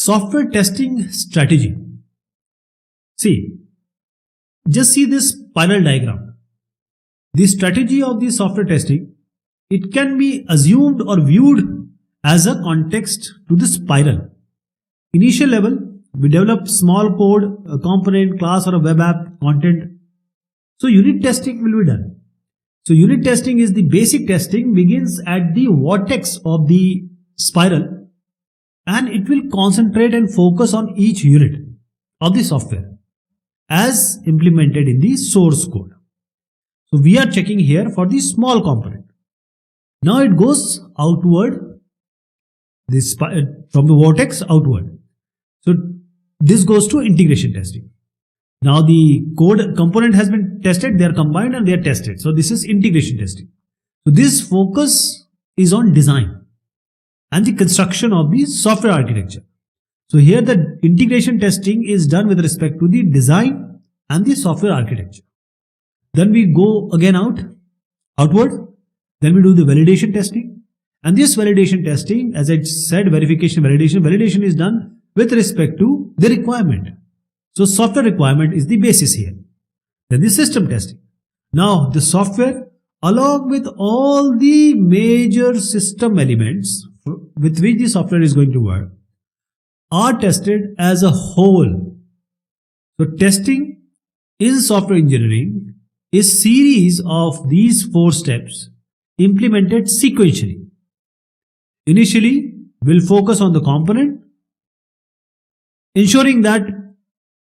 Software testing strategy. Just see this spiral diagram. The strategy of the software testing, it can be assumed or viewed as a context to the spiral. Initial level, we develop small code, a component, class or a web app content. So unit testing will be done. So unit testing is the basic testing, begins at the vertex of the spiral, and it will concentrate and focus on each unit of the software as implemented in the source code. So we are checking here for the small component. Now it goes outward, from the vertex outward. So this goes to integration testing. Now the code component has been tested, they are combined and they are tested. So this is integration testing. So this focus is on design and the construction of the software architecture. So here the integration testing is done with respect to the design and the software architecture. Then we go again outward. Then we do the validation testing. And this validation testing, as I said, validation is done with respect to the requirement. So software requirement is the basis here. Then the system testing. Now the software, along with all the major system elements with which the software is going to work, are tested as a whole. So testing in software engineering is series of these 4 steps implemented sequentially. Initially, we'll focus on the component, ensuring that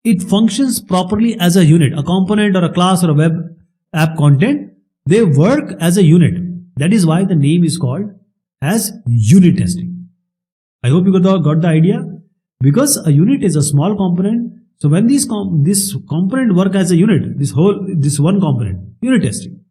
it functions properly as a unit. A component or a class or a web app content, they work as a unit. That is why the name is called as unit testing. I hope you got the idea. Because a unit is a small component, so when this component work as a unit, this one component, unit testing.